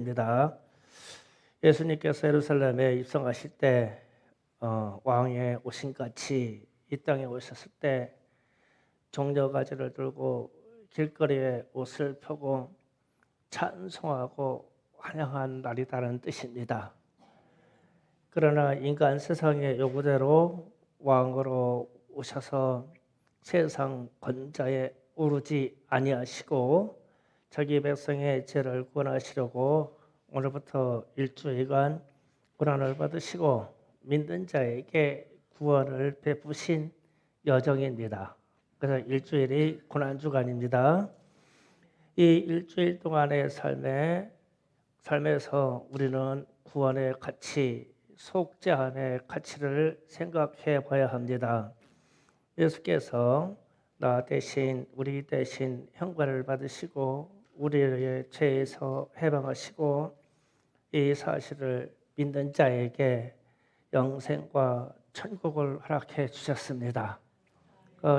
입니다. 예수님께서 예루살렘에 입성하실 때 왕의 오신같이 이 땅에 오셨을 때 종려가지를 들고 길거리에 옷을 펴고 찬송하고 환영한 날이라는 뜻입니다. 그러나 인간 세상의 요구대로 왕으로 오셔서 세상 권자에 오르지 아니하시고 자기 백성의 죄를 구원하시려고 오늘부터 일주일간 고난을 받으시고 믿는 자에게 구원을 베푸신 여정입니다. 그래서 일주일이 고난주간입니다. 이 일주일 동안의 삶에서 우리는 구원의 가치, 속죄함의 가치를 생각해 봐야 합니다. 예수께서 나 대신 우리 대신 형벌을 받으시고 우리의 죄에서 해방하시고 이 사실을 믿는 자에게 영생과 천국을 허락해 주셨습니다.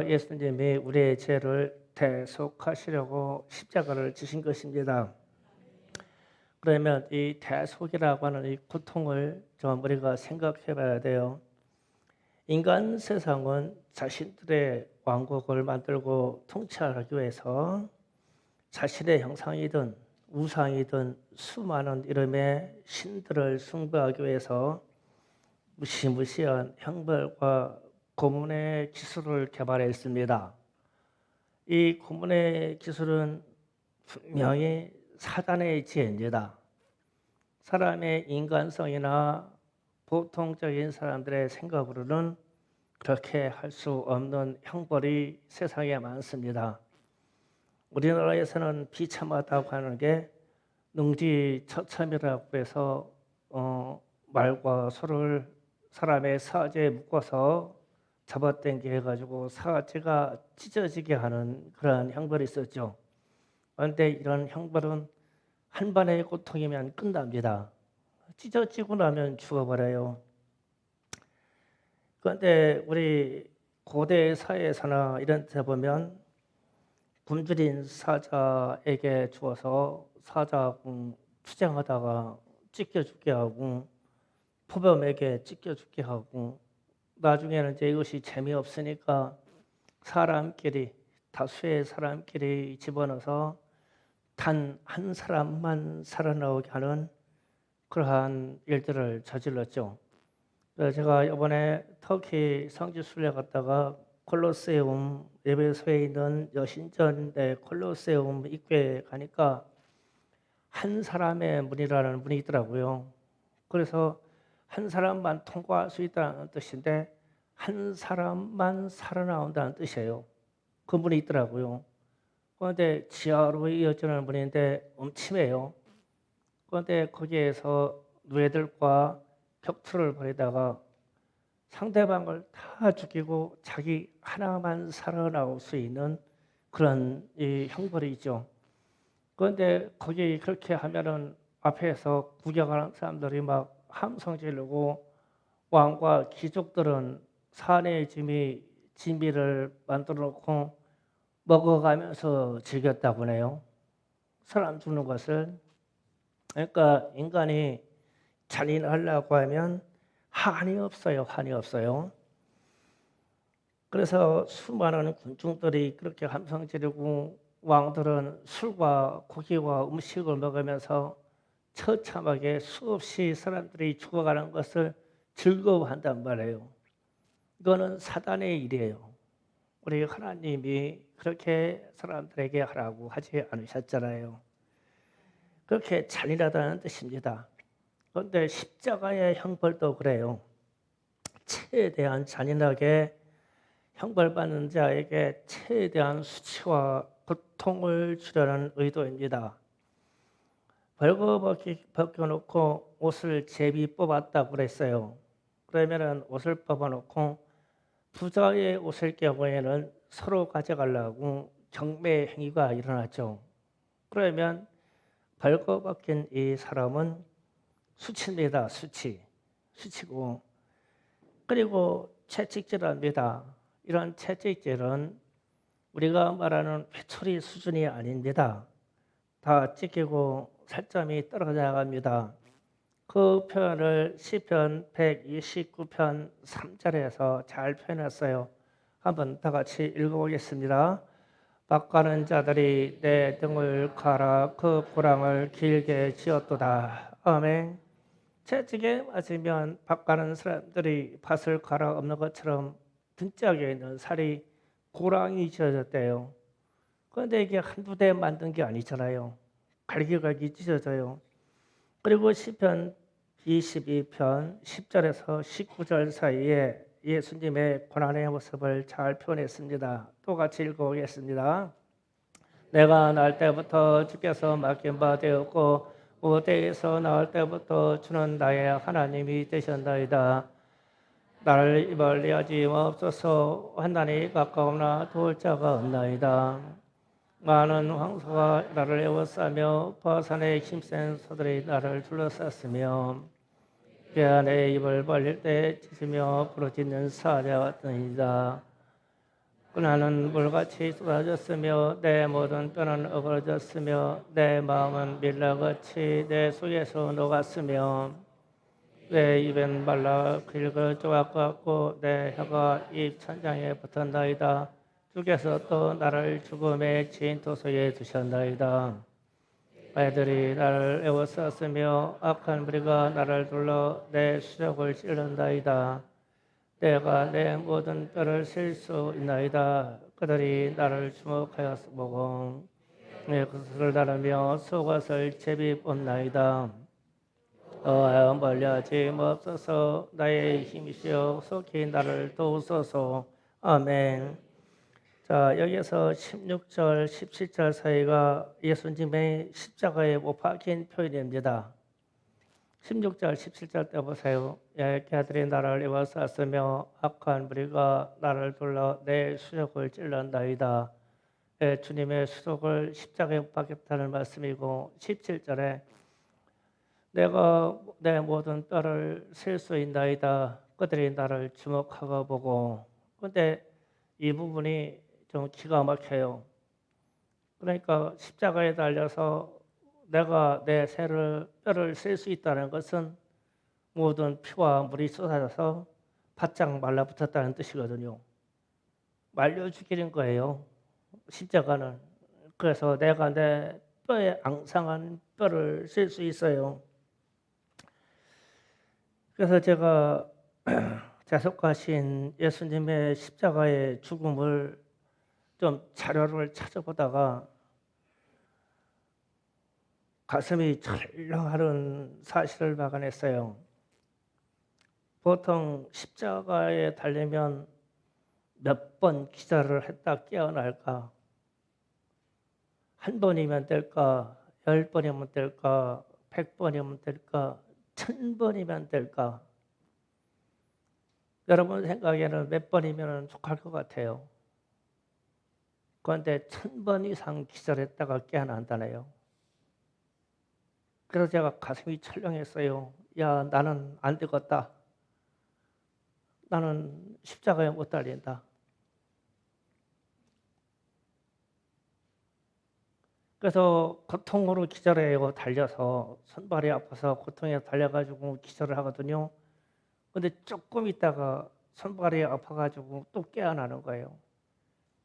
예수님이 우리의 죄를 대속하시려고 십자가를 지신 것입니다. 그러면 이 대속이라고 하는 이 고통을 좀 우리가 생각해 봐야 돼요. 인간 세상은 자신들의 왕국을 만들고 통치하기 위해서 자신의 형상이든 우상이든 수많은 이름의 신들을 숭배하기 위해서 무시무시한 형벌과 고문의 기술을 개발했습니다. 이 고문의 기술은 분명히 사단의 지혜입니다. 사람의 인간성이나 보통적인 사람들의 생각으로는 그렇게 할 수 없는 형벌이 세상에 많습니다. 우리나라에서는 비참하다고 하는 게 능지처참이라고 해서 말과 소를 사람의 사지에 묶어서 잡아당겨 해가지고 사지가 찢어지게 하는 그러한 형벌이 있었죠. 그런데 이런 형벌은 한 번의 고통이면 끝납니다. 찢어지고 나면 죽어버려요. 그런데 우리 고대 사회에서나 이런 데 보면 굶주린 사자에게 주어서 사자 투쟁하다가 찢겨 죽게 하고 포범에게 찢겨 죽게 하고 나중에는 이제 이것이 재미없으니까 사람끼리 다수의 사람끼리 집어넣어서 단 한 사람만 살아나오게 하는 그러한 일들을 저질렀죠. 그래서 제가 이번에 터키 성지 순례 갔다가 콜로세움 에베소에 있는 여신전의 콜로세움 입구에 가니까 한 사람의 문이라는 문이 있더라고요. 그래서 한 사람만 통과할 수 있다는 뜻인데 한 사람만 살아나온다는 뜻이에요. 그 문이 있더라고요. 그런데 지하로 이어지는 문인데 음침해요. 그런데 거기에서 누에들과 격투를 벌이다가 상대방을 다 죽이고 자기 하나만 살아나올 수 있는 그런 이 형벌이 있죠. 그런데 거기 그렇게 하면은 앞에서 구경하는 사람들이 막 함성 지르고 왕과 귀족들은 사내의 진미를 만들어 놓고 먹어가면서 즐겼다고 해요. 사람 죽는 것을. 그러니까 인간이 잔인하려고 하면 한이 없어요. 한이 없어요. 그래서 수많은 군중들이 그렇게 함성 지르고 왕들은 술과 고기와 음식을 먹으면서 처참하게 수없이 사람들이 죽어가는 것을 즐거워한단 말이에요. 이거는 사단의 일이에요. 우리 하나님이 그렇게 사람들에게 하라고 하지 않으셨잖아요. 그렇게 잔인하다는 뜻입니다. 그런데 십자가의 형벌도 그래요. 최대한 잔인하게 형벌받는 자에게 최대한 수치와 고통을 주려는 의도입니다. 벗겨놓고 옷을 제비 뽑았다고 그랬어요. 그러면 옷을 뽑아놓고 부자의 옷일 경우에는 서로 가져가려고 경매 행위가 일어났죠. 그러면 벌거벗긴 이 사람은 수치입니다. 수치고 그리고 채찍질합니다. 이런 채찍질은 우리가 말하는 회초리 수준이 아닙니다. 다 찢기고 살점이 떨어져 나갑니다. 그 표현을 시편 129편 3절에서 잘 표현했어요. 한번 다 같이 읽어보겠습니다. 박가는 자들이 내 등을 갈아 그 고랑을 길게 지었도다. 아멘. 채찍에 맞으면 박가는 사람들이 밭을 갈아 엎는 것처럼 등짝에 있는 살이 고랑이 지어졌대요. 그런데 이게 한두 대 만든 게 아니잖아요. 갈기갈기 찢어져요. 그리고 시편 22편 10절에서 19절 사이에 예수님의 고난의 모습을 잘 표현했습니다. 똑같이 읽어보겠습니다. 내가 날 때부터 주께서 맡긴 바 되었고 무대에서 나올 때부터 주는 나의 하나님이 되셨나이다. 나를 멀리하지 마옵소서. 환난이 가까우나 도울 자가 없나이다. 많은 황소가 나를 에워싸며 바산의 힘센 소들이 나를 둘러쌌으며 배 안에 입을 벌릴 때 짖으며 부르짖는 사자 같으니이다. 나는 물같이 쏟아졌으며 내 모든 뼈는 어그러졌으며 내 마음은 밀라같이 내 속에서 녹았으며 내 입은 말라 긁을 조각 같고 내 혀가 입 천장에 붙었나이다. 주께서 또 나를 죽음의 진토소에 두셨나이다. 애들이 나를 에워쌌으며 악한 무리가 나를 둘러 내 수족을 찔른다이다. 내가 내 모든 뼈를 셀 수 있나이다. 그들이 나를 주목하여 보고 내 구슬을 나르며 속옷을 제비 뽑나이다. 멀리하지 마옵소서. 나의 힘이시여 속히 나를 도우소서. 아멘. 자, 여기서 16절, 17절 사이가 예수님의 십자가에 못 박힌 표현입니다. 16절, 17절 때 보세요. 개들이 나를 에워쌌으며 악한 무리가 나를 둘러 내 수족을 찔른다이다. 주님의 수족을 십자가에 못 박혔다는 말씀이고 17절에 내가 내 모든 뼈를 셀 수 있나이다. 그들이 나를 주목하고 보고. 그런데 이 부분이 좀 기가 막혀요. 그러니까 십자가에 달려서 내가 내 뼈를 셀 수 있다는 것은 모든 피와 물이 쏟아져서 바짝 말라붙었다는 뜻이거든요. 말려 죽이는 거예요. 십자가는. 그래서 내가 내 뼈에 앙상한 뼈를 셀 수 있어요. 그래서 제가 자석하신 예수님의 십자가의 죽음을 좀 자료를 찾아보다가 가슴이 철렁하는 사실을 발견했어요. 보통 십자가에 달리면 몇 번 기절을 했다 깨어날까? 한 번이면 될까? 10번이면 될까? 100번이면 될까? 1000번이면 될까? 여러분 생각에는 몇 번이면 족할 것 같아요. 그런데 1000번 이상 기절했다가 깨어난다네요. 그래서 제가 가슴이 철렁했어요. 야, 나는 안 되겠다. 나는 십자가에 못 달린다. 그래서 고통으로 기절해요. 달려서 손발이 아파서 고통에 달려가지고 기절을 하거든요. 근데 조금 있다가 손발이 아파가지고 또 깨어나는 거예요.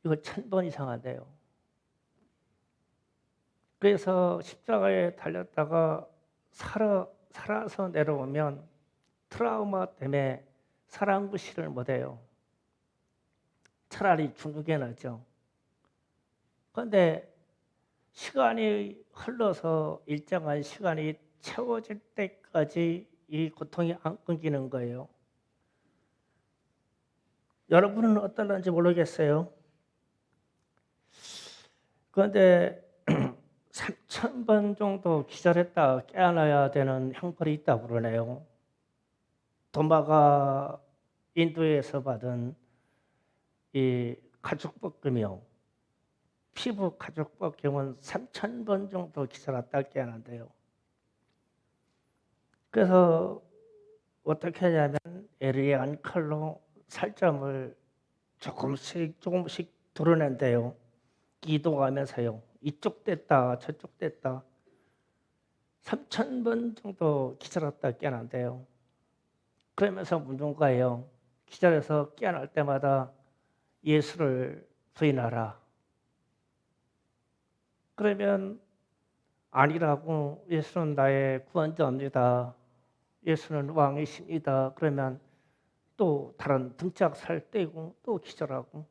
이거 1000번 이상 안 돼요. 그래서 십자가에 달렸다가 살아서 내려오면 트라우마 때문에 사랑구실을 못해요. 차라리 죽는 게 낫죠. 그런데 시간이 흘러서 일정한 시간이 채워질 때까지 이 고통이 안 끊기는 거예요. 여러분은 어떨런지 모르겠어요. 그런데 3000번 정도 기절했다 깨어나야 되는 형벌이 있다고 그러네요. 도마가 인도에서 받은 이 가죽볶음이요. 피부 가죽볶음은 3000번 정도 기절했다 깨어난대요. 그래서 어떻게 하냐면 에리안 칼로 살점을 조금씩 드러낸대요. 기도하면서요. 이쪽 됐다 저쪽 됐다. 3,000번 정도 기절했다 깨어난대요. 그러면서 묻는 거예요. 기절해서 깨어날 때마다 예수를 부인하라. 그러면 아니라고, 예수는 나의 구원자입니다. 예수는 왕이십니다. 그러면 또 다른 등짝 살 떼고 또 기절하고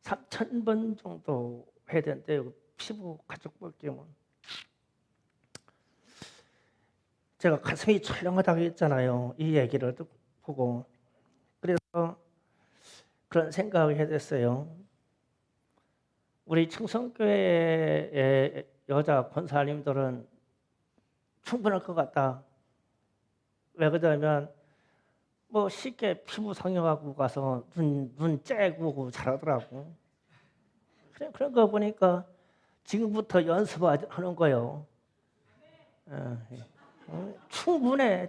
3,000번 정도 해야 된대요. 피부 가죽 벗김은. 제가 가슴이 철렁하다고 했잖아요. 이 얘기를 보고. 그래서 그런 생각을 해야 됐어요. 우리 충성교회의 여자 권사님들은 충분할 것 같다. 왜 그러냐면 뭐 쉽게 피부 상여하고 가서 눈 째고 잘하더라고. 그런 거 보니까 지금부터 연습하는 거예요. 충분해.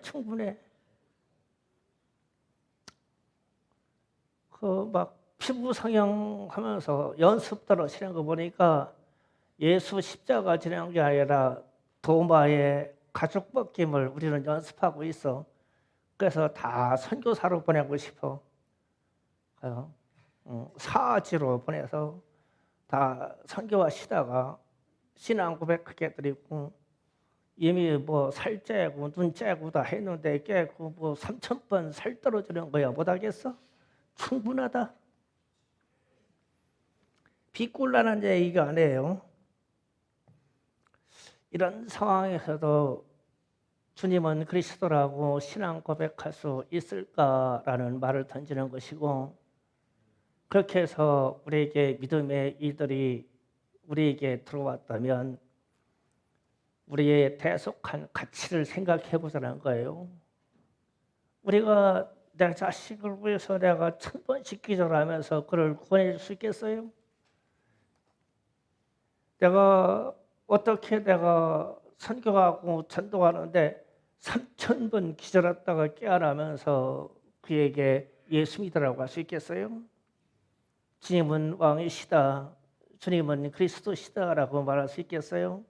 그 막 피부 상영하면서 연습 떨어지는 거 보니까 예수 십자가 지는 게 아니라 도마의 가죽 벗김을 우리는 연습하고 있어. 그래서 다 선교사로 보내고 싶어. 사지로 보내서 다 선교하시다가 신앙 고백하게 드리고 이미 뭐 살 째고 눈 째고 다 했는데 깨고 뭐 3,000번 살 떨어지는 거야. 못하겠어? 충분하다. 비꼴라는 얘기가 아니에요. 이런 상황에서도 주님은 그리스도라고 신앙 고백할 수 있을까라는 말을 던지는 것이고, 그렇게 해서 우리에게 믿음의 일들이 우리에게 들어왔다면 우리의 대속한 가치를 생각해 보자는 거예요. 우리가 내 자식을 위해서 내가 1,000번씩 기도하면서 그를 구원해 줄 수 있겠어요? 내가 선교하고 전도하는데 3,000번 기절했다가 깨어나면서 그에게 예수 믿으라고 할 수 있겠어요? 주님은 왕이시다, 주님은 그리스도시다라고 말할 수 있겠어요?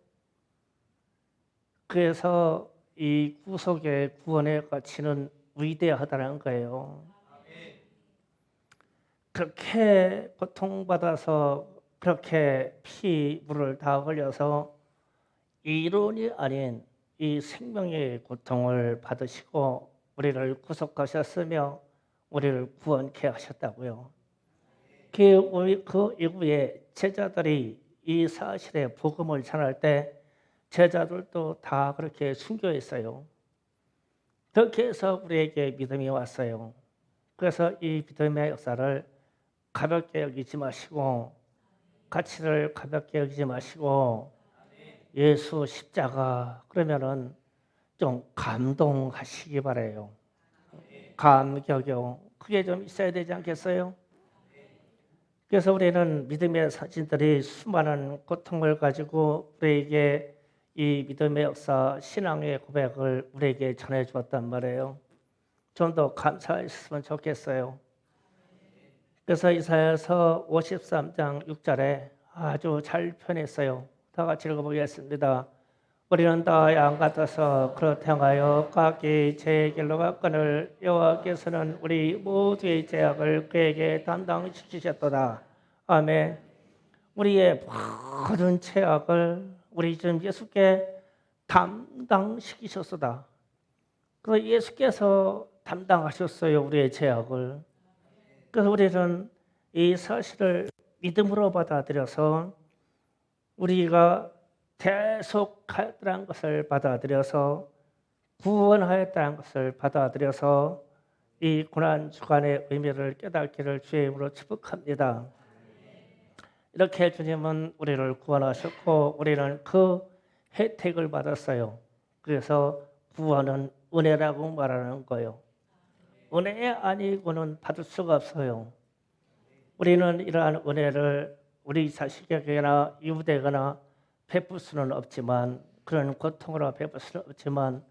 그래서 이 구속의 구원의 가치는 위대하다는 거예요. 그렇게 고통받아서 그렇게 피물을 다 흘려서 이론이 아닌 이 생명의 고통을 받으시고 우리를 구속하셨으며 우리를 구원케 하셨다고요. 그 이후에 제자들이 이 사실의 복음을 전할 때 제자들도 다 그렇게 순교했어요. 그렇게 해서 우리에게 믿음이 왔어요. 그래서 이 믿음의 역사를 가볍게 여기지 마시고, 가치를 가볍게 여기지 마시고, 예수 십자가 그러면은 좀 감동하시기 바래요. 감격요. 그게 좀 있어야 되지 않겠어요? 그래서 우리는 믿음의 사진들이 수많은 고통을 가지고 우리에게 이 믿음의 역사, 신앙의 고백을 우리에게 전해 주었단 말이에요. 좀 더 감사했으면 좋겠어요. 그래서 이사야서 53장 6절에 아주 잘 표현했어요. 다 같이 읽어보겠습니다. 우리는 다 양 같아서 그렇다 하여 각기 제 길로 갔거늘 여호와께서는 우리 모두의 죄악을 그에게 담당시키셨도다. 아멘. 우리의 모든 죄악을 우리 주 예수께 담당시키셨도다. 그 예수께서 담당하셨어요, 우리의 죄악을. 그래서 우리는 이 사실을 믿음으로 받아들여서 우리가 대속하였다는 것을 받아들여서 구원하였다는 것을 받아들여서 이 고난 주간의 의미를 깨닫기를 주의 이름으로 축복합니다. 이렇게 주님은 우리를 구원하셨고 우리는 그 혜택을 받았어요. 그래서 구원은 은혜라고 말하는 거예요. 은혜 아니고는 받을 수가 없어요. 우리는 이러한 은혜를 우리 자식에게나 이웃에게나 베풀 수는 없지만, 그런 고통으로 베풀 수는 없지만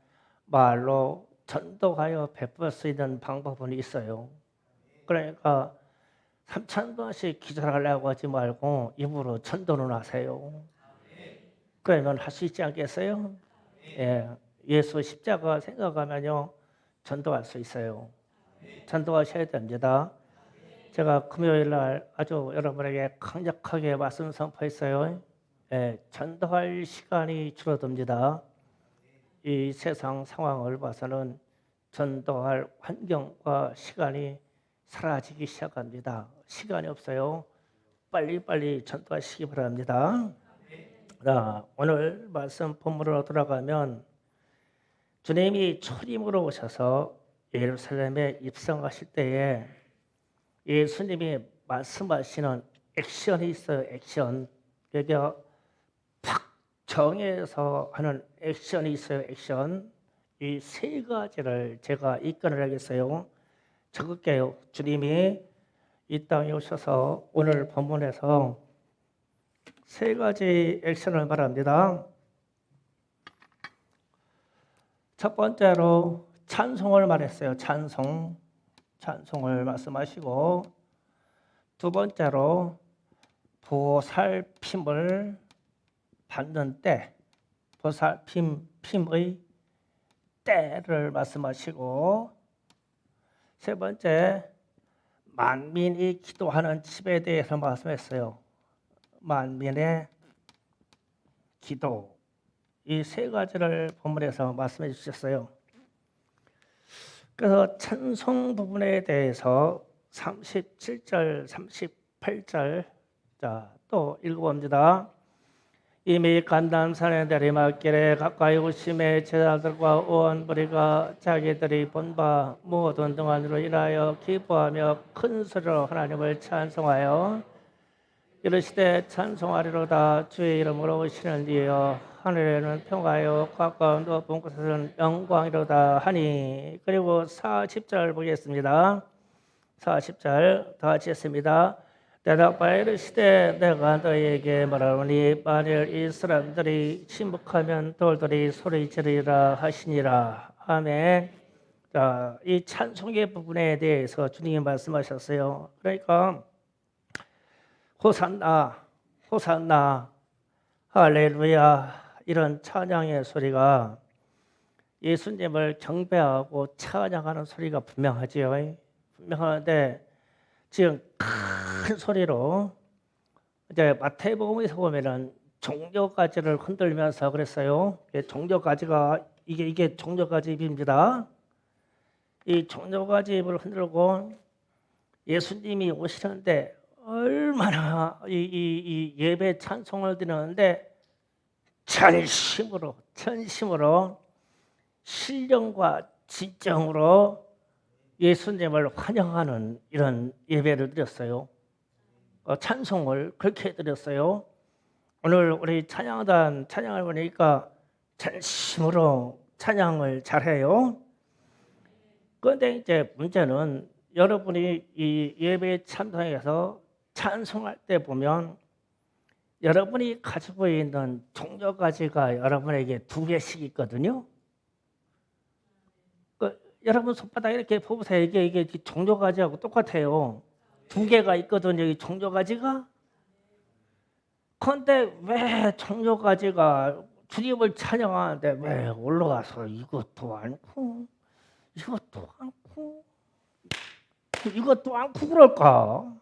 말로 전도하여 베풀 수 있는 방법은 있어요. 그러니까 3,000번씩 기도하려고 하지 말고 입으로 전도는 하세요. 그러면 할 수 있지 않겠어요? 예, 예수 십자가 생각하면요 전도할 수 있어요. 전도하셔야 됩니다. 제가 금요일 날 아주 여러분에게 강력하게 말씀 선포했어요. 예, 전도할 시간이 줄어듭니다. 이 세상 상황을 봐서는 전도할 환경과 시간이 사라지기 시작합니다. 시간이 없어요. 빨리빨리 전도하시기 바랍니다. 자, 오늘 말씀 본문으로 돌아가면 주님이 초림으로 오셔서 예루살렘에 입성하실 때에 예수님이 말씀하시는 액션이 있어요. 액션. 여기 팍 정해서 하는 액션이 있어요. 액션. 이 세 가지를 제가 이끌어내겠어요. 적을게요. 주님이 이 땅에 오셔서 오늘 본문에서 세 가지 액션을 말합니다. 첫 번째로 찬송을 말했어요. 찬송을 말씀하시고, 두 번째로 보살핌을 받는 때, 보살핌의 때를 말씀하시고, 세 번째 만민이 기도하는 집에 대해서 말씀했어요. 만민의 기도. 이 세 가지를 본문에서 말씀해 주셨어요. 그래서 찬송 부분에 대해서 37절, 38절 또 읽어봅니다. 이미 간담산의 내리막길에 가까이 오심에 제자들과 온 무리가 자기들이 본 바 모든 등한으로 인하여 기뻐하며 큰 소리로 하나님을 찬송하여 이르시되 찬송하리로다. 주의 이름으로 오시는 이여 하늘에는 평화요 가까운 높은 곳에서는 영광이로다 하니. 그리고 40절 보겠습니다. 40절 다 같이 했습니다. 대답하여 이르시되 내가 너희에게 말하노니 만일 이 사람들이 침묵하면 돌들이 소리 지르리라 하시니라. 아멘. 자, 이 찬송의 부분에 대해서 주님이 말씀하셨어요. 그러니까 호산나, 호산나, 할렐루야 이런 찬양의 소리가 예수님을 경배하고 찬양하는 소리가 분명하지요. 분명한데 지금 큰 소리로 이제 마태복음에서 보면은 종려가지를 흔들면서 그랬어요. 종려가지가 이게 종려가지 잎입니다. 이 종려가지 잎을 흔들고 예수님이 오시는데 얼마나 이 예배 찬송을 드리는데 전심으로 신령과 진정으로 예수님을 환영하는 이런 예배를 드렸어요. 찬송을 그렇게 드렸어요. 오늘 우리 찬양단 찬양을 보니까 전심으로 찬양을 잘해요. 그런데 이제 문제는 여러분이 이 예배 찬송에서 찬송할 때 보면 여러분이 가지고 있는 종려가지가 여러분에게 2개씩 있거든요. 여러분 손바닥 이렇게 보세요. 이게 종려가지하고 똑같아요. 2개가 있거든요. 이 종려가지가. 그런데 왜 종려가지가 주님을 찬양하는데 왜 올라가서 이것도 않고 이것도 않고 그럴까?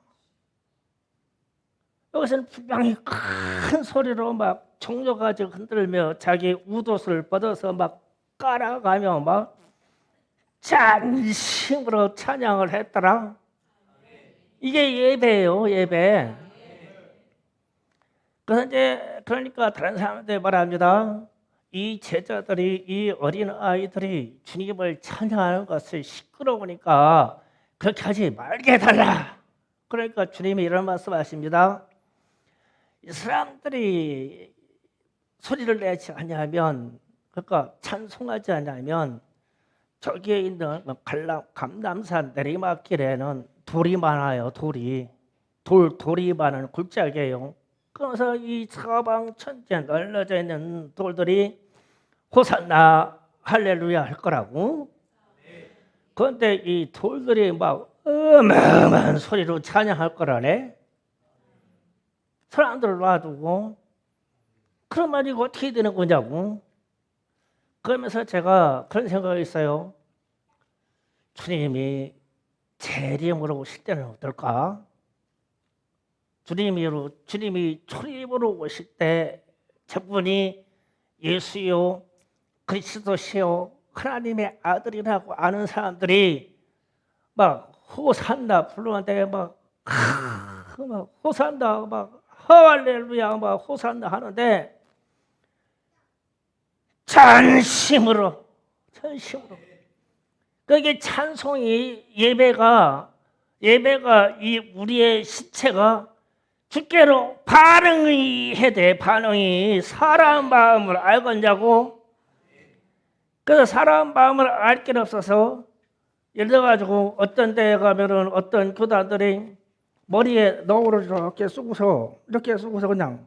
여기서는 분명히 큰 소리로 막 종려가지 흔들며 자기 웃옷을 뻗어서 막 깔아가며 막 잔심으로 찬양을 했더라. 이게 예배예요, 예배. 그러니까 다른 사람들 말합니다. 이 제자들이, 이 어린 아이들이 주님을 찬양하는 것을 시끄러우니까 그렇게 하지 말게 해달라. 그러니까 주님이 이런 말씀하십니다. 이 사람들이 소리를 내지 않냐면, 그러니까 찬송하지 않냐면 저기에 있는 감람산 내리막길에는 돌이 많아요. 돌이 많은 굴짝이에요. 그래서 이 사방천지에 널려져 있는 돌들이 호산나 할렐루야 할 거라고. 그런데 이 돌들이 막 어마어마한 소리로 찬양할 거라네. 사람들을 놔두고. 그러면 이거 어떻게 되는 거냐고. 그러면서 제가 그런 생각이 있어요. 주님이 재림으로 오실 때는 어떨까? 주님이 초림으로 오실 때 저분이 예수요 그리스도시요 하나님의 아들이라고 아는 사람들이 막 호산나 부르는데 막 호산나 막 할렐루야 막 호산나 하는데 전심으로 그게 찬송이 예배가 이 우리의 시체가 주께로 반응이 해야 돼. 반응이 사람 마음을 알겠냐고. 그래서 사람 마음을 알 길 없어서 예를 들어가지고 어떤 데에 가면은 어떤 교단들이 머리에 너울을 이렇게 쓰고서 그냥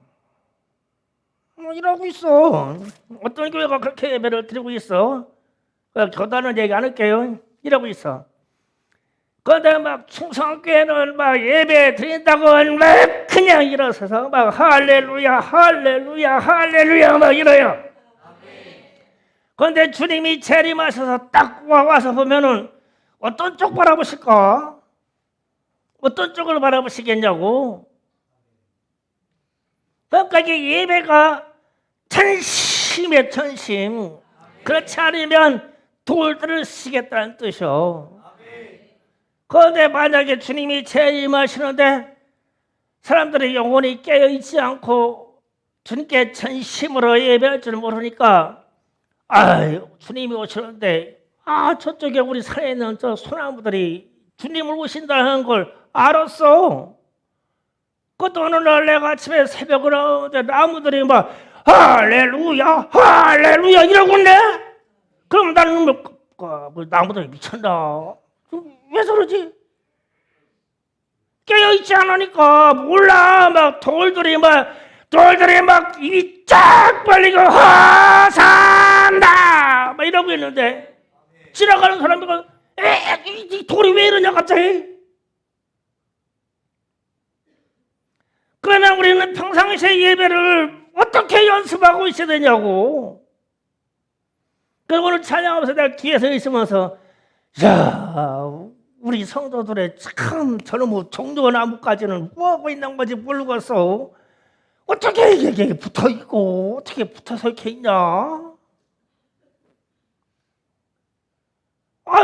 이러고 있어. 어떤 교회가 그렇게 예배를 드리고 있어. 교단은 얘기 안 할게요. 이러고 있어. 그런데 막 충성교회는 막 예배 드린다고 막 그냥 일어서서 막 할렐루야 할렐루야 할렐루야 막 이래요. 그런데 주님이 재림하셔서 딱 와서 보면은 어떤 쪽 바라보실까? 어떤 쪽을 바라보시겠냐고. 그러니까 이게 예배가 전심에 전심. 그렇지 않으면 돌들을 쓰겠다는 뜻이요. 그런데 만약에 주님이 재림하시는데 사람들이 영혼이 깨어있지 않고 주님께 전심으로 예배할 줄 모르니까 주님이 오시는데 저쪽에 우리 산에 있는 저 소나무들이 주님을 오신다는 걸 알았어. 그것도 어느 날 내가 아침에 새벽을 오는데 나무들이 막 할렐루야 할렐루야 이러고 있네. 그럼 나는 나무들이 미쳤나? 왜 저러지? 깨어있지 않으니까 몰라. 막 돌들이 막 입이 쫙 벌리고 허산다 막 이러고 있는데 지나가는 사람들은 이 돌이 왜 이러냐 갑자기. 그러면 우리는 평상시에 예배를 어떻게 연습하고 있어야 되냐고. 그리고 오늘 찬양하면서 내가 뒤에서 있으면서 우리 성도들의 참 저놈의 종려나무까지는 뭐하고 있는 건지 모르겠어. 어떻게 이게 붙어있고 어떻게 붙어서 이렇게 있냐.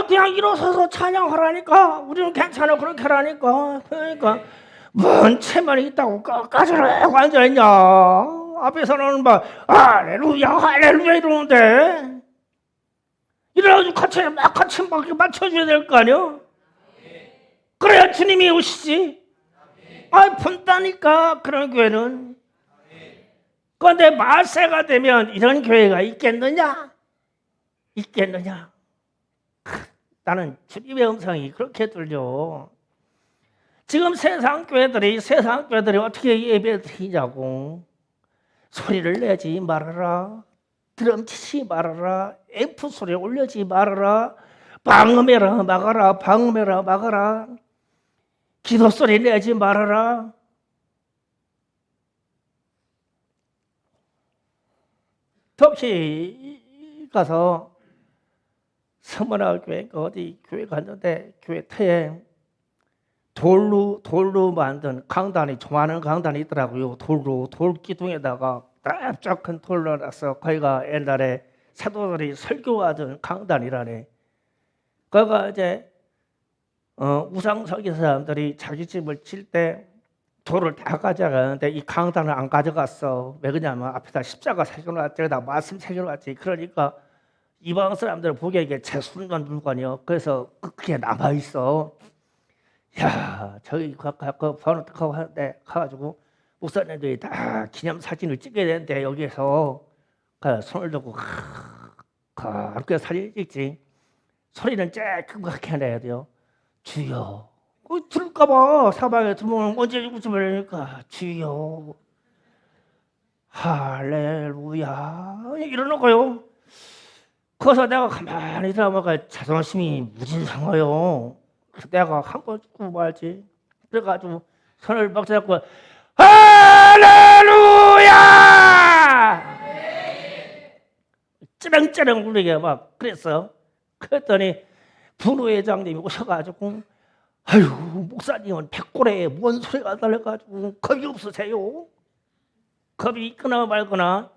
그냥 일어서서 찬양하라니까. 우리는 괜찮아 그렇게 하라니까. 그러니까 뭔 채만이 있다고 까지를 하고 앉아있냐. 앞에서는 막 할렐루야 할렐루야 이러는데 이래가지고 같이 막 맞춰줘야 될 거 아니야. 그래야 주님이 오시지. 본다니까 그런 교회는. 그런데 말세가 되면 이런 교회가 있겠느냐? 나는 주님의 음성이 그렇게 들려. 지금 세상 교회들이 어떻게 예배 드리냐고. 소리를 내지 말아라. 드럼 치지 말아라. F 소리 올리지 말아라. 방음해라 막아라. 기도 소리 내지 말아라. 특히 가서 서문화 어디 교회 갔는데 교회 터에 돌로 만든 강단이 좋아하는 강단이 있더라고요. 돌 기둥에다가 딱 큰 돌로 놨어. 거기가 옛날에 사도들이 설교하던 강단이라네. 거기가 이제 우상석의 사람들이 자기 집을 칠 때 돌을 다 가져가는데 이 강단을 안 가져갔어. 왜 그러냐면 앞에다 십자가 새겨놨지, 말씀 새겨놨지. 그러니까 이방 사람들 보기에 이게 재순간 물건이요. 그래서 그게 남아 있어. 저기 번호떡하고 하는데 가가지고 목사님들이 다 기념사진을 찍어야 되는데 여기에서 손을 들고 그렇게 사진 찍지. 소리는 쬐끔하게 내야 돼요. 주여. 들을까봐 사방에 들으면 언제 죽을지 모르니까 주여 할렐루야 이러는 거요. 그래서 내가 가만히 들어보니까 자존심이 무진 상해요. 내가 한번 죽고 말지. 그래가지고 손을 막 잡고 할렐루야 쩌렁쩌렁 울리게 막 그랬어. 그랬더니 분회장님이 오셔가지고 아유 목사님은 백골에 뭔 소리가 달려가지고 겁이 없으세요? 겁이 있거나 말거나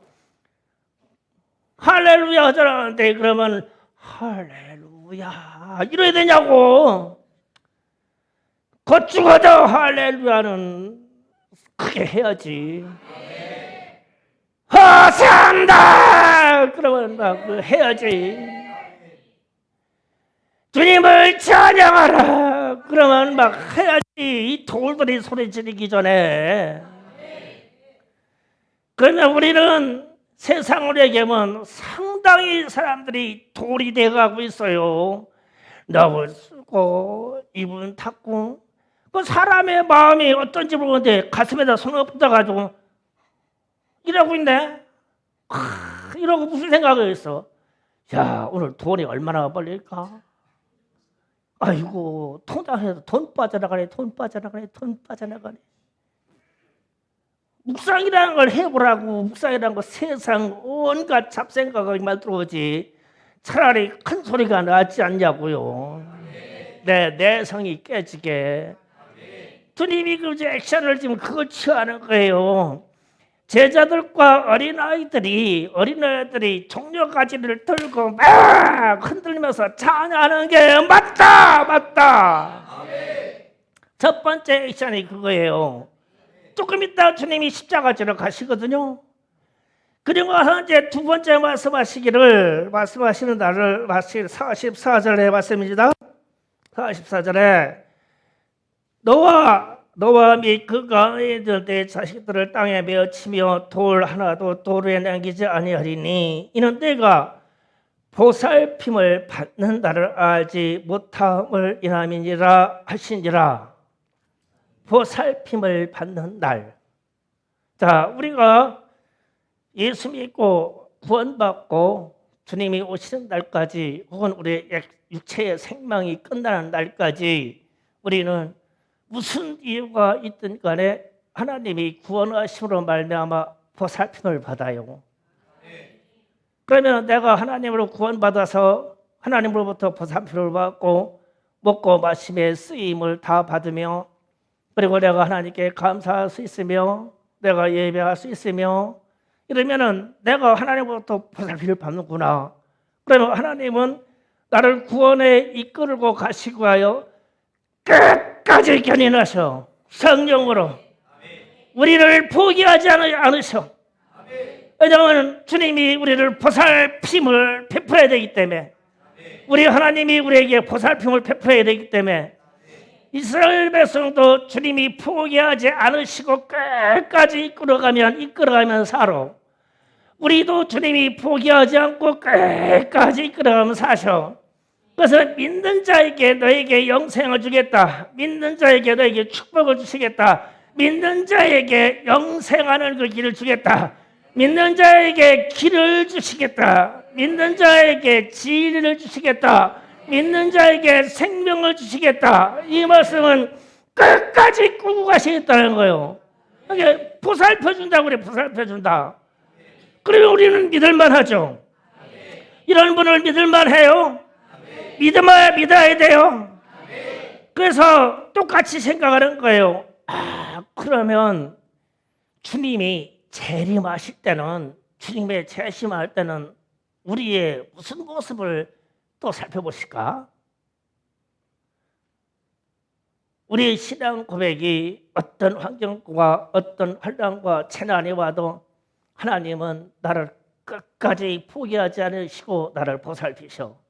할렐루야 하자는데 그러면 할렐루야 이래야 되냐고. 곧 죽어도 할렐루야는 크게 해야지. 호산나 그러면 막 해야지. 주님을 찬양하라 그러면 막 해야지. 이 돌들이 소리 지르기 전에. 그러면 우리는 세상으로 얘기하면 상당히 사람들이 돌이 돼가고 있어요. 너무 쓰고 입은 탔고. 그 사람의 마음이 어떤지 모르는데 가슴에다 손을 붙여가지고 이러고 있네. 이러고 무슨 생각을 했어? 야 오늘 돈이 얼마나 벌릴까? 아이고 통장에서 돈 빠져나가네. 묵상이라는 걸 해보라고. 묵상이라는 거 세상 온갖 잡생각만 들어오지 차라리 큰 소리가 나지 않냐고요. 내 내성이 깨지게. 주님이 그 액션을 지금 그걸 취하는 거예요. 제자들과 어린아이들이 종려가지를 들고 막 흔들면서 찬양하는 게 맞다. 첫 번째 액션이 그거예요. 조금 있다 주님이 십자가지로 가시거든요. 그리고 와서 이제 두 번째 말씀하시는 날을 44절의 말씀입니다. 44절에 너와 및 그가 내 자식들을 땅에 메어치며 돌 하나도 돌에 남기지 아니하리니 이는 내가 보살핌을 받는 날을 알지 못함을 인함이니라 하시니라. 보살핌을 받는 날. 자, 우리가 예수 믿고 구원받고 주님이 오시는 날까지 혹은 우리의 육체의 생명이 끝나는 날까지 우리는 무슨 이유가 있든 간에 하나님이 구원하심으로 말미암아 보살핌을 받아요. 그러면 내가 하나님으로 구원받아서 하나님으로부터 보살핌을 받고 먹고 마심의 쓰임을 다 받으며 그리고 내가 하나님께 감사할 수 있으며 내가 예배할 수 있으며 이러면은 내가 하나님으로부터 보살핌을 받는구나. 그러면 하나님은 나를 구원에 이끌고 가시고 하여 끝까지 견인하셔. 성령으로 우리를 포기하지 않으셔. 왜냐하면 주님이 우리를 보살핌을 베풀어야 되기 때문에, 우리 하나님이 우리에게 보살핌을 베풀어야 되기 때문에 이스라엘 백성도 주님이 포기하지 않으시고 끝까지 이끌어가면 살아. 우리도 주님이 포기하지 않고 끝까지 이끌어가면 사셔. 그래서 믿는 자에게 너에게 영생을 주겠다. 믿는 자에게 너에게 축복을 주시겠다. 믿는 자에게 영생하는 그 길을 주겠다. 믿는 자에게 길을 주시겠다. 믿는 자에게 진리를 주시겠다. 믿는 자에게 생명을 주시겠다. 이 말씀은 끝까지 꾸고 가시겠다는 거예요. 이게 보살펴준다고 그래. 보살펴준다. 그러면 우리는 믿을만 하죠. 이런 분을 믿을만 해요. 믿어야 돼요. 그래서 똑같이 생각하는 거예요. 그러면 주님이 재림하실 때는, 주님의 재심할 때는 우리의 무슨 모습을 또 살펴보실까? 우리의 신앙 고백이 어떤 환경과 어떤 환난과 재난이 와도 하나님은 나를 끝까지 포기하지 않으시고 나를 보살피셔.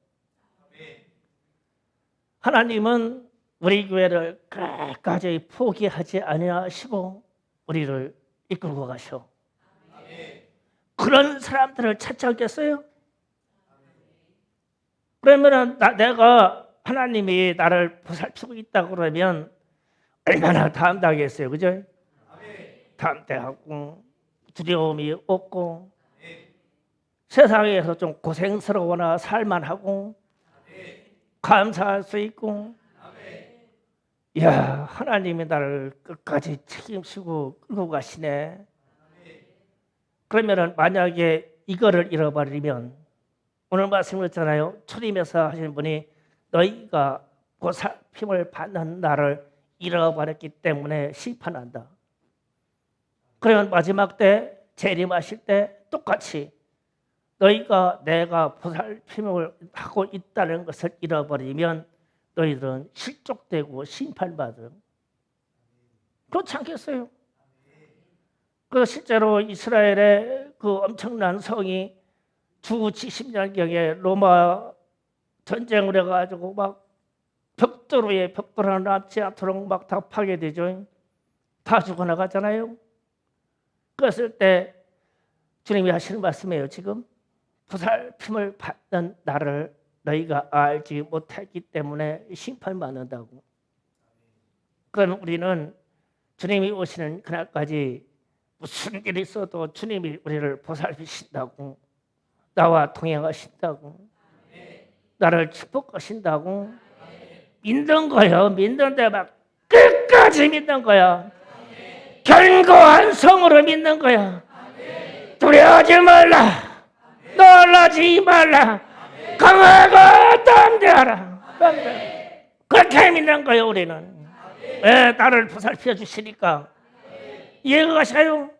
하나님은 우리 교회를 끝까지 포기하지 아니하시고 우리를 이끌고 가셔. 그런 사람들을 찾지 않겠어요? 그러면 내가 하나님이 나를 보살피고 있다 그러면 얼마나 담대하겠어요, 그죠? 담대하고 두려움이 없고 세상에서 좀 고생스러우나 살만하고 감사할 수 있고, 야 하나님이 나를 끝까지 책임지고 끌고 가시네. 그러면은 만약에 이거를 잃어버리면 오늘 말씀했잖아요. 초림에서 하신 분이 너희가 보살핌을 받는 날을 잃어버렸기 때문에 심판한다. 그러면 마지막 때 재림하실 때 똑같이 너희가 내가 보살핌을 하고 있다는 것을 잃어버리면 너희들은 실족되고 심판받은. 그렇지 않겠어요? 그 실제로 이스라엘의 그 엄청난 성이 주 70년경에 로마 전쟁을 해가지고 막 벽돌 위에 벽돌 하나 남지 않도록 막 다 파괴되죠. 다 죽어나가잖아요. 그랬을 때 주님이 하시는 말씀이에요. 지금 보살핌을 받는 나를 너희가 알지 못했기 때문에 심판받는다고. 그럼 우리는 주님이 오시는 그날까지 무슨 일이 있어도 주님이 우리를 보살피신다고, 나와 동행하신다고, 나를 축복하신다고 믿는 거예요. 믿는데 막 끝까지 믿는 거야. 견고한 성으로 믿는 거야. 두려워하지 말라, 놀라지 말라, 강하고 담대하라. 그렇게 믿는 거예요. 우리는 왜 나를 보살펴 주시니까. 이해가 가셔요?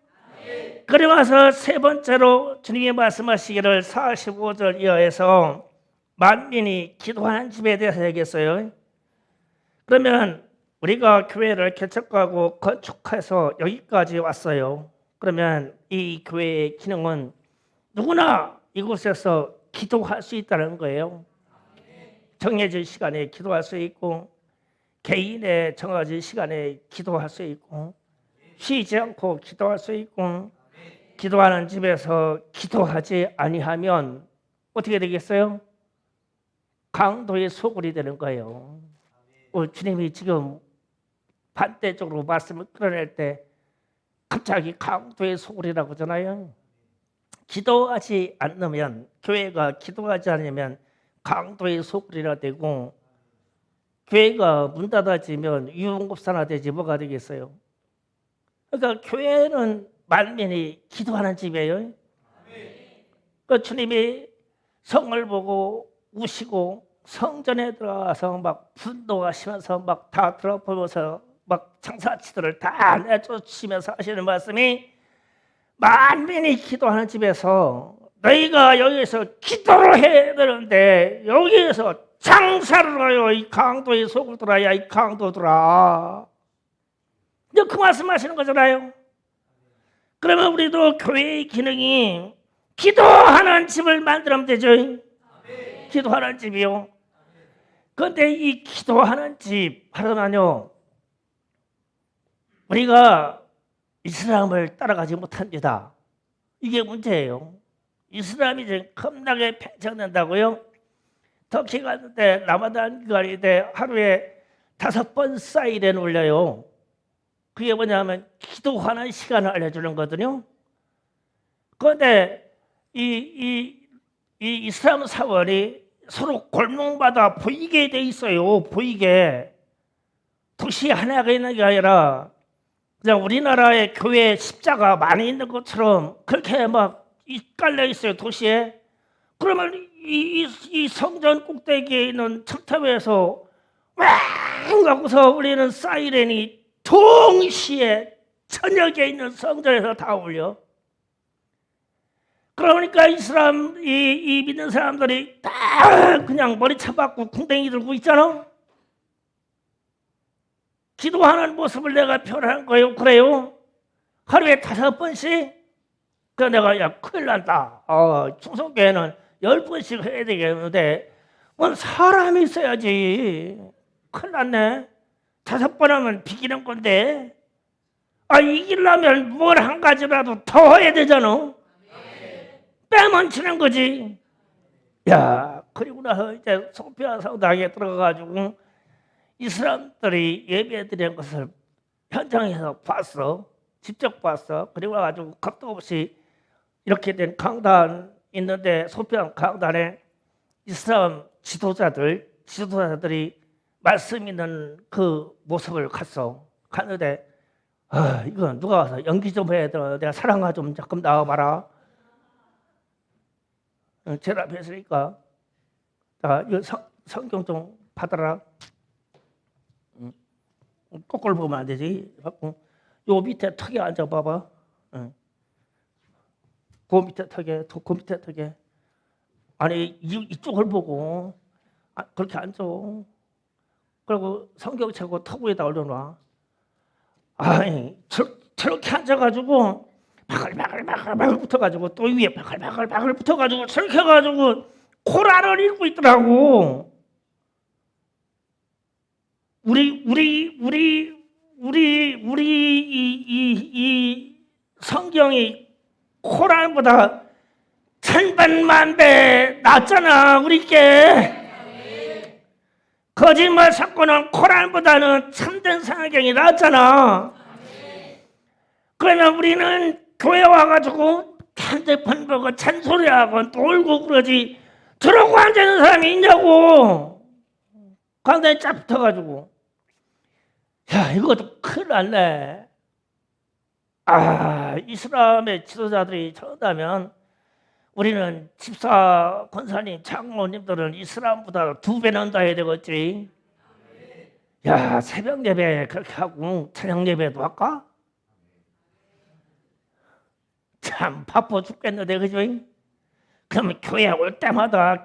그리고 나서 세 번째로 주님이 말씀하시기를 45절 이하에서 만민이 기도하는 집에 대해서 얘기했어요. 그러면 우리가 교회를 개척하고 건축해서 여기까지 왔어요. 그러면 이 교회의 기능은 누구나 이곳에서 기도할 수 있다는 거예요. 정해진 시간에 기도할 수 있고, 개인의 정해진 시간에 기도할 수 있고, 쉬지 않고 기도할 수 있고, 기도하는 집에서 기도하지 아니하면 어떻게 되겠어요? 강도의 소굴이 되는 거예요. 주님이 지금 반대쪽으로 말씀을 끌어낼 때 갑자기 강도의 소굴이라고 하잖아요. 기도하지 않으면, 교회가 기도하지 않으면 강도의 소굴이라 되고, 교회가 문 닫아지면 유흥업소나 되지 뭐가 되겠어요? 그러니까 교회는 만민이 기도하는 집이에요. 그 주님이 성을 보고 우시고 성전에 들어가서 막 분노하시면서 막 다 들어보면서 막 장사치들을 다 내쫓으시면서 하시는 말씀이, 만민이 기도하는 집에서 너희가 여기서 기도를 해야 되는데 여기에서 장사를 해요. 이 강도의 소굴들아, 야 이 강도들아. 이제 그 말씀하시는 거잖아요. 그러면 우리도 교회의 기능이 기도하는 집을 만들면 되죠. 기도하는 집이요. 그런데 이 기도하는 집 하려면요, 우리가 이슬람을 따라가지 못합니다. 이게 문제예요. 이슬람이 이제 겁나게 팽창된다고요. 터키 갔는데 라마단 기간인데 하루에 5번 사이렌 울려요. 그게 뭐냐면 기도하는 시간을 알려주는 거거든요. 그런데 이 이슬람 사원이 서로 골목마다 보이게 돼 있어요. 보이게. 도시 하나가 있는 게 아니라 그냥 우리나라의 교회 십자가 많이 있는 것처럼 그렇게 막 깔려 있어요. 도시에. 그러면 이 성전 꼭대기에 있는 첨탑에서 왕 하고서 울리는 사이렌이 동시에 저녁에 있는 성전에서 다 울려. 그러니까 이슬람 이 믿는 사람들이 다 그냥 머리 쳐박고 궁뎅이 들고 있잖아. 기도하는 모습을 내가 표현한 거예요. 그래요? 하루에 5번씩? 그래서 내가 야 큰일 난다. 충성교회는 10번씩 해야 되겠는데 뭔 사람이 있어야지. 큰일 났네. 5번 하면 비기는 건데. 이기려면 뭘 한 가지라도 더 해야 되잖아. 빼면 치는 거지. 야, 그리고 나서 이제 소피아 성당에 들어가가지고 이 사람들이 예배 드리는 것을 현장에서 봤어. 직접 봤어. 그리고 나가지고 겁도 없이 이렇게 된 강단 있는데, 소피아 강단에 이슬람 지도자들이 말씀 있는 그 모습을 갔는데, 이거 누가 와서 연기 좀 해야 돼. 내가 사랑아 좀 조금 나와봐라. 제일 앞에 있으니까. 자, 이 성경 좀 받아라. 거꾸로 보면 안 되지. 요 밑에 턱에 앉아봐봐. 그 밑에 턱에. 아니, 이쪽을 보고 그렇게 앉아. 그리고 성경책고 턱 위에다 올려놔. 아니, 저렇게 앉아가지고 바글바글 붙어가지고 또 위에 바글바글 붙어가지고 저렇게 해가지고 코란을 읽고 있더라고. 이 성경이 코란보다 천배만배 낫잖아. 우리께 거짓말 사건은 코란보다는 참된 성경이 낫잖아. 그러면 우리는 교회 와가지고 핸드폰 보고 잔소리하고 놀고 그러지 저러고 앉아있는 사람이 있냐고. 강단에 쫙 붙어가지고. 야, 이것도 큰일 났네. 이슬람의 지도자들이 저런다면 우리는 집사, 권사님, 장로님들은 이슬람보다 2배는 더 해야 되겠지. 야, 새벽 예배 그렇게 하고 저녁 예배도 할까? 참 바빠 죽겠는데, 그죠? 그러면 교회 올 때마다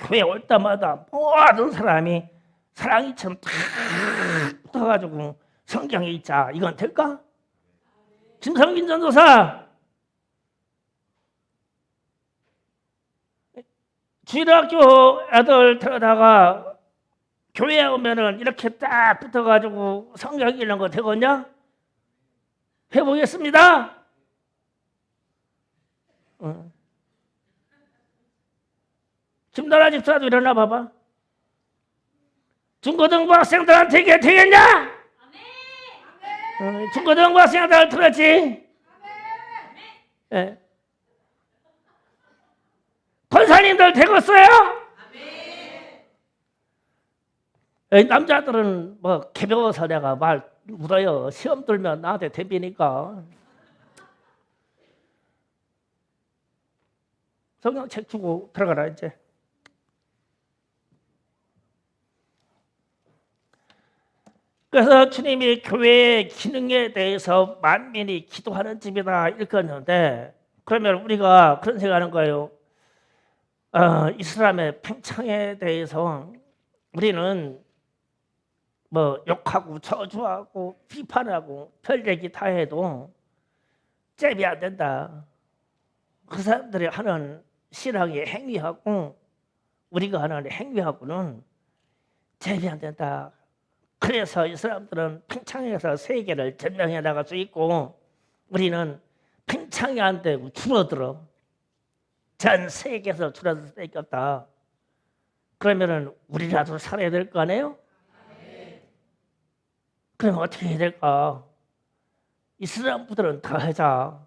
모든 사람이 사랑이처럼 탁 붙어가지고 성경에 있자. 이건 될까? 김성빈 전도사 주일학교 애들 데려다가 교회에 오면은 이렇게 딱 붙어가지고 성경 읽는 거 되겠냐? 해보겠습니다. 김나라 집사도 일어나 봐봐. 중고등부 학생들한테 이게 되겠냐? 중고등부 학생들 들었지? 네. 권사님들 되겠어요? 남자들은 뭐 개배워서 내가 말 묻어요. 시험 들면 나한테 덤비니까. 성경책 주고 들어가라 이제. 그래서 주님이 교회의 기능에 대해서 만민이 기도하는 집이다 읽었는데, 그러면 우리가 그런 생각하는 거예요. 이슬람의 팽창에 대해서 우리는 뭐 욕하고 저주하고 비판하고 별 얘기 다 해도 잽이 안 된다. 그 사람들이 하는 신앙의 행위하고 우리가 하는 행위하고는 잽이 안 된다. 그래서 이 사람들은 팽창해서 세계를 전명해 나갈 수 있고 우리는 팽창이 안 되고 줄어들어. 전 세계에서 줄어들 수밖에 없다. 그러면은 우리라도 살아야 될 거 아니에요? 그럼 어떻게 해야 될까? 이슬람부들은 다 하자.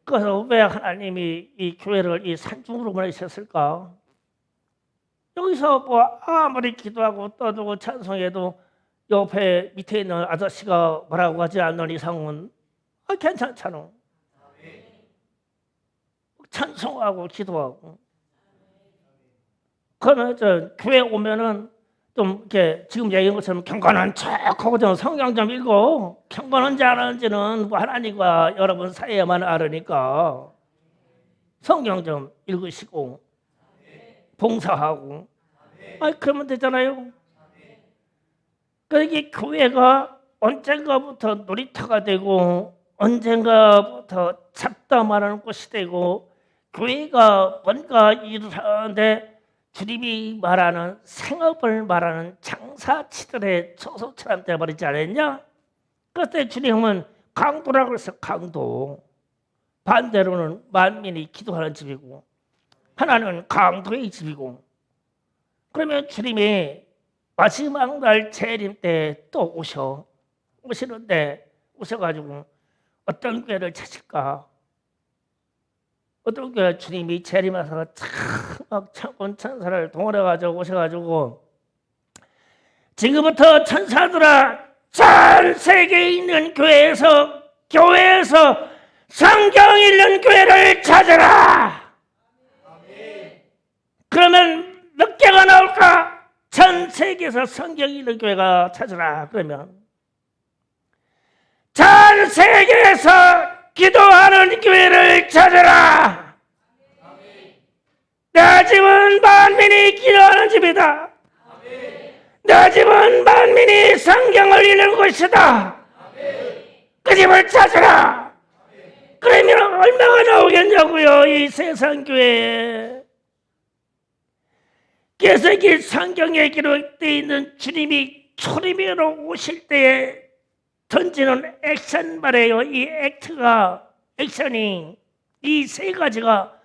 그래서 왜 하나님이 이 교회를 이 산중으로 보내셨을까? 여기서 뭐 아무리 기도하고 떠들고 찬송해도 옆에 밑에 있는 아저씨가 뭐라고 하지 않는 이상은 괜찮잖아. 찬송하고 기도하고. 그러면 저 교회 오면은 좀 이렇게 지금 얘기한 것처럼 경건한 척하고 좀 성경 좀 읽고, 경건한지 안 하는지는 뭐 하나님과 여러분 사이에만 알으니까 성경 좀 읽으시고 봉사하고, 그러면 되잖아요. 그러니까 교회가 언젠가부터 놀이터가 되고 언젠가부터 잡담하는 곳이 되고, 교회가 뭔가 일을 하는데 주님이 말하는 생업을 말하는 장사치들의 초소처럼 되어버리지 않았냐? 그때 주님은 강도라고 해서 강도, 반대로는 만민이 기도하는 집이고 하나는 강도의 집이고. 그러면 주님이 마지막 날 재림 때 또 오시는데 오셔가지고 어떤 교회를 찾을까? 어떤 교회 주님이 재림하셔서 막 천군 천사를 동원해가지고 오셔가지고 지금부터 천사들아 전 세계에 있는 교회에서 성경 읽는 교회를 찾아라. 그러면 몇 개가 나올까? 전 세계에서 성경 읽는 교회가 찾으라. 그러면 전 세계에서 기도하는 교회를 찾으라. 내 집은 만민이 기도하는 집이다. 내 집은 만민이 성경을 읽는 곳이다. 그 집을 찾으라. 그러면 얼마가 나오겠냐고요, 이 세상 교회에. 그래서 이 성경에 기록되어 있는 주님이 초림으로 오실 때에 던지는 액션 말이에요. 이 액션이 이 세 가지가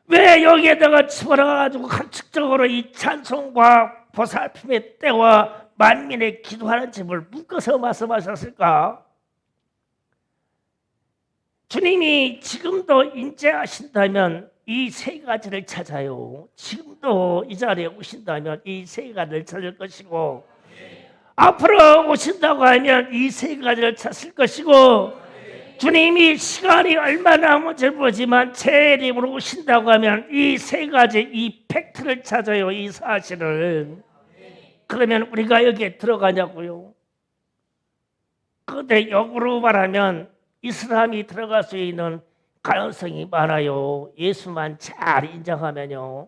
왜 여기에다가 집어넣어가지고 함축적으로 이 찬송과 보살핌의 때와 만민의 기도하는 집을 묶어서 말씀하셨을까? 주님이 지금도 인재하신다면 이 세 가지를 찾아요. 지금도 이 자리에 오신다면 이 세 가지를 찾을 것이고, 앞으로 오신다고 하면 이 세 가지를 찾을 것이고, 주님이 시간이 얼마 남은지 모르지만 제 이름으로 오신다고 하면 이 세 가지, 이 팩트를 찾아요. 이 사실을. 그러면 우리가 여기에 들어가냐고요. 그런데 역으로 말하면 이슬람이 들어갈 수 있는 가능성이 많아요. 예수만 잘 인정하면요,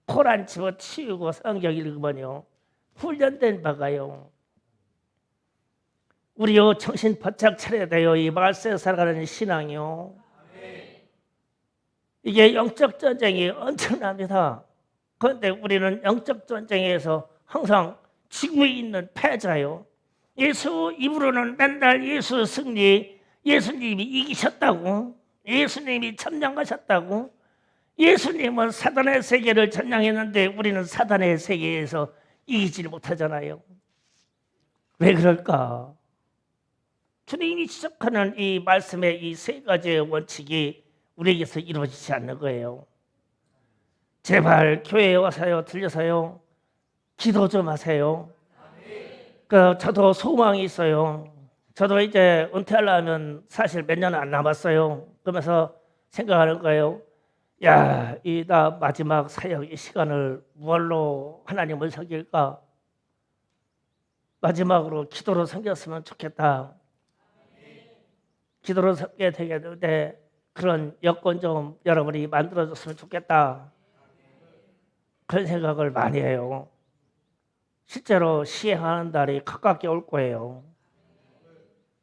코란 집어치우고 성경 읽으면요, 훈련된 바가요. 우리요, 정신 바짝 차려야 돼요. 이 말세에 살아가는 신앙이요, 이게 영적 전쟁이 엄청납니다. 그런데 우리는 영적 전쟁에서 항상 지고 있는 패자요. 예수 입으로는 맨날 예수 승리, 예수님이 이기셨다고, 예수님이 점령하셨다고, 예수님은 사단의 세계를 점령했는데 우리는 사단의 세계에서 이기지 못하잖아요. 왜 그럴까? 주님이 지적하는 이 말씀의 이 세 가지의 원칙이 우리에게서 이루어지지 않는 거예요. 제발 교회에 와서요, 들려서요, 기도 좀 하세요. 저도 소망이 있어요. 저도 이제 은퇴하려면 사실 몇 년 안 남았어요. 그러면서 생각하는 거예요. 야, 나 마지막 사역 이 시간을 무엇로 하나님을 섬길까? 마지막으로 기도로 섬겼으면 좋겠다. 기도로 섬겨야 되겠는데 그런 여건 좀 여러분이 만들어줬으면 좋겠다. 그런 생각을 많이 해요. 실제로 시행하는 날이 가깝게 올 거예요.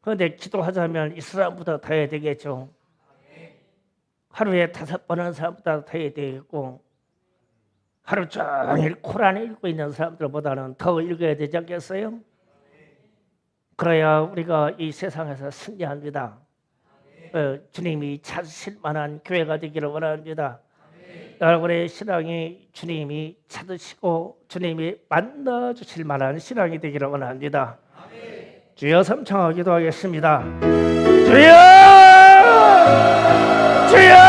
그런데 기도하자면 이 사람보다 더 해야 되겠죠. 하루에 5번 하는 사람보다 더 해야 되겠고, 하루 종일 코란을 읽고 있는 사람들보다는 더 읽어야 되지 않겠어요? 그래야 우리가 이 세상에서 승리합니다. 주님이 찾으실 만한 교회가 되기를 원합니다. 여러분의 신앙이 주님이 찾으시고 주님이 만나주실 만한 신앙이 되기를 원합니다. 주여, 삼창하기도 하겠습니다. 주여! 주여!